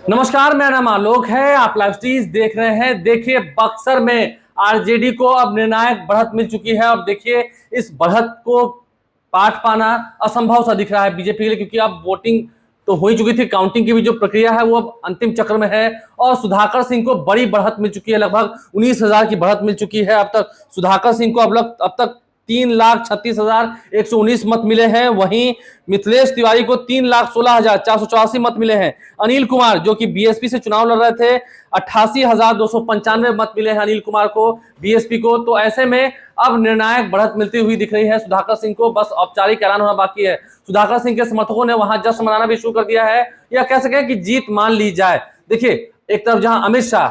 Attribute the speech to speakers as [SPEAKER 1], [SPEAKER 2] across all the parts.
[SPEAKER 1] नमस्कार, मेरा नाम आलोक है। आप लाइव स्ट्रीज देख रहे हैं। देखिए, बक्सर में आरजेडी को अब निर्णायक बढ़त मिल चुकी है। अब देखिए, इस बढ़त को पाट पाना असंभव सा दिख रहा है बीजेपी के लिए, क्योंकि अब वोटिंग तो हो ही चुकी थी। काउंटिंग की भी जो प्रक्रिया है वो अब अंतिम चक्र में है और सुधाकर सिंह को बड़ी बढ़त मिल चुकी है। लगभग 19,000 की बढ़त मिल चुकी है। अब तक सुधाकर सिंह को अब तक 3,36,119 मत मिले हैं। वहीं मिथिलेश तिवारी को 3,16,484 मत मिले हैं। अनिल कुमार, जो कि बीएसपी से चुनाव लड़ रहे थे, 88,295 मत मिले हैं अनिल कुमार को, बीएसपी को। तो ऐसे में अब निर्णायक बढ़त मिलती हुई दिख रही है सुधाकर सिंह को। बस औपचारिक ऐलान होना बाकी है। सुधाकर सिंह के समर्थकों ने वहां जश्न मनाना भी शुरू कर दिया है, या कह सकें कि जीत मान ली जाए। देखिए, एक तरफ जहां अमित शाह,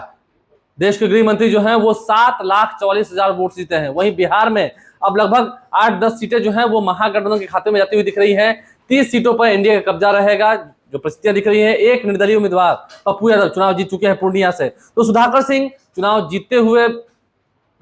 [SPEAKER 1] देश के गृह मंत्री जो हैं, वो 7,44,000 वोट जीते हैं, वहीं बिहार में अब लगभग 8-10 सीटें जो हैं वो महागठबंधन के खाते में जाती हुई दिख रही हैं। 30 सीटों पर एनडीए का कब्जा रहेगा, जो परिस्थितियां दिख रही हैं। एक निर्दलीय उम्मीदवार पप्पू यादव चुनाव जीत चुके हैं पूर्णिया से। तो सुधाकर सिंह चुनाव जीतते हुए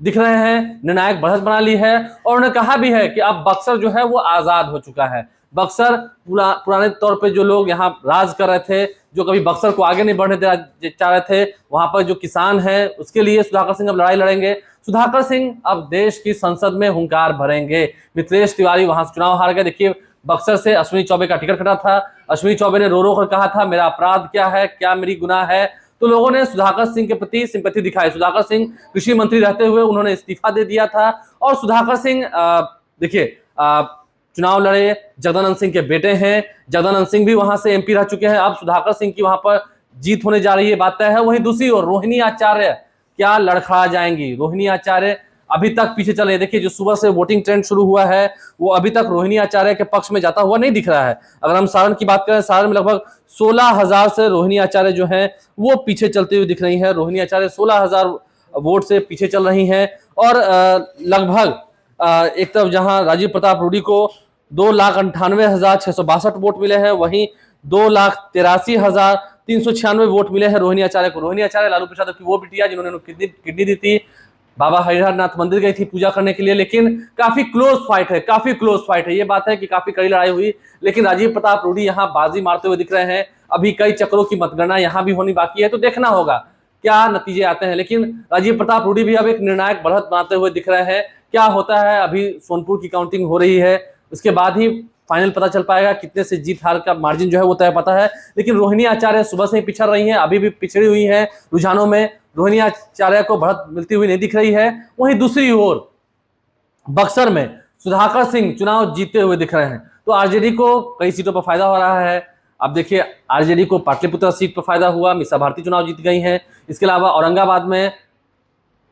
[SPEAKER 1] दिख रहे हैं, निर्णायक बढ़त बना ली है। और उन्होंने कहा भी है कि अब बक्सर जो है वो आजाद हो चुका है। बक्सर पुराने तौर पे जो लोग यहाँ राज कर रहे थे, जो कभी बक्सर को आगे नहीं बढ़ने चाह रहे थे, वहां पर जो किसान है उसके लिए सुधाकर सिंह अब लड़ाई लड़ेंगे। सुधाकर सिंह अब देश की संसद में हुंकार भरेंगे। मिथिलेश तिवारी वहां से चुनाव हार गए। देखिए, बक्सर से अश्विनी चौबे का टिकट कटा था। अश्विनी चौबे ने रो रो कर कहा था, मेरा अपराध क्या है, क्या मेरी गुनाह है। तो लोगों ने सुधाकर सिंह के प्रति सिंपैथी दिखाई। सुधाकर सिंह कृषि मंत्री रहते हुए उन्होंने इस्तीफा दे दिया था। और सुधाकर सिंह देखिए चुनाव लड़े, जगदानंद सिंह के बेटे हैं। जगदानंद सिंह भी वहां से एमपी रह चुके हैं। अब सुधाकर सिंह की वहां पर जीत होने जा रही है, बात तय है। वहीं दूसरी ओर रोहिणी आचार्य क्या लड़खड़ा जाएंगी। रोहिणी आचार्य अभी तक पीछे चल रहे। देखिए, जो सुबह से वोटिंग ट्रेंड शुरू हुआ है वो अभी तक रोहिणी आचार्य के पक्ष में जाता हुआ नहीं दिख रहा है। अगर हम सारण की बात करें, सारण में लगभग 16,000 से रोहिणी आचार्य जो है वो पीछे चलती हुई दिख रही है। रोहिणी आचार्य 16,000 वोट से पीछे चल रही हैं। और लगभग एक तरफ जहां राजीव प्रताप रूडी को 2,98,662 वोट मिले हैं, वहीं 2,83,396 वोट मिले हैं रोहिणी आचार्य को। रोहिणी आचार्य लालू प्रसाद की वो बिटिया जिन्होंने किडनी दी थी, बाबा हरिहरनाथ मंदिर गई थी पूजा करने के लिए। लेकिन काफी क्लोज फाइट है, काफी क्लोज फाइट है। ये बात है कि काफी कड़ी लड़ाई हुई, लेकिन राजीव प्रताप रूडी यहाँ बाजी मारते हुए दिख रहे हैं। अभी कई चक्रों की मतगणना यहाँ भी होनी बाकी है, तो देखना होगा क्या नतीजे आते हैं। लेकिन राजीव प्रताप रूडी भी अब एक निर्णायक बढ़त बनाते हुए दिख रहे हैं। क्या होता है, अभी सोनपुर की काउंटिंग हो रही है, उसके बाद ही फाइनल पता चल पाएगा कितने से जीत हार का मार्जिन जो है वो तय पता है। लेकिन रोहिणी आचार्य सुबह से ही पिछड़ रही हैं, अभी भी पिछड़ी हुई हैं रुझानों में। रोहिणी आचार्य को बढ़त मिलती हुई नहीं दिख रही है। वहीं दूसरी ओर बक्सर में सुधाकर सिंह चुनाव जीतते हुए दिख रहे हैं। तो आरजेडी को कई सीटों पर फायदा हो रहा है। अब देखिए, आरजेडी को पाटलिपुत्र सीट पर फायदा हुआ, मीसा भारती चुनाव जीत गई हैं। इसके अलावा औरंगाबाद में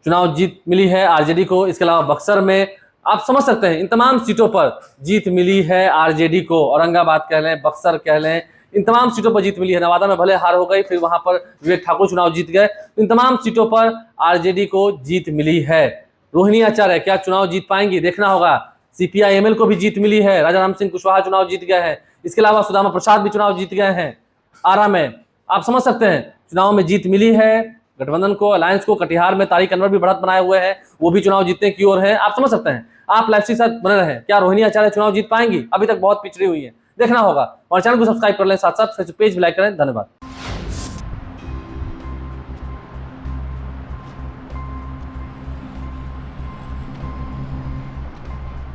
[SPEAKER 1] चुनाव जीत मिली है आरजेडी को। इसके अलावा बक्सर में आप समझ सकते हैं इन तमाम सीटों पर जीत मिली है आरजेडी को। औरंगाबाद कह लें, बक्सर कह लें, इन तमाम सीटों पर जीत मिली है। नवादा में भले हार हो गई, फिर वहां पर विवेक ठाकुर चुनाव जीत गए। इन तमाम सीटों पर आरजेडी को जीत मिली है। रोहिणी आचार्य क्या चुनाव जीत पाएंगी, देखना होगा। सीपीआईएमएल को भी जीत मिली है, राजा राम सिंह कुशवाहा चुनाव जीत गए हैं। इसके अलावा सुदामा प्रसाद भी चुनाव जीत गए हैं आरा में। आप समझ सकते हैं चुनाव में जीत मिली है गठबंधन को, अलायंस को। कटिहार में तारिक अनवर भी बढ़त बनाए हुए हैं, वो भी चुनाव जीतने की ओर है। आप समझ सकते हैं। आप लाइव के साथ बने रहें। क्या रोहिणी आचार्य चुनाव जीत पाएंगी, अभी तक बहुत पिछड़ी हुई है, देखना होगा। और चैनल को सब्सक्राइब कर लें, साथ साथ फेसबुक पेज भी लाइक करें। धन्यवाद।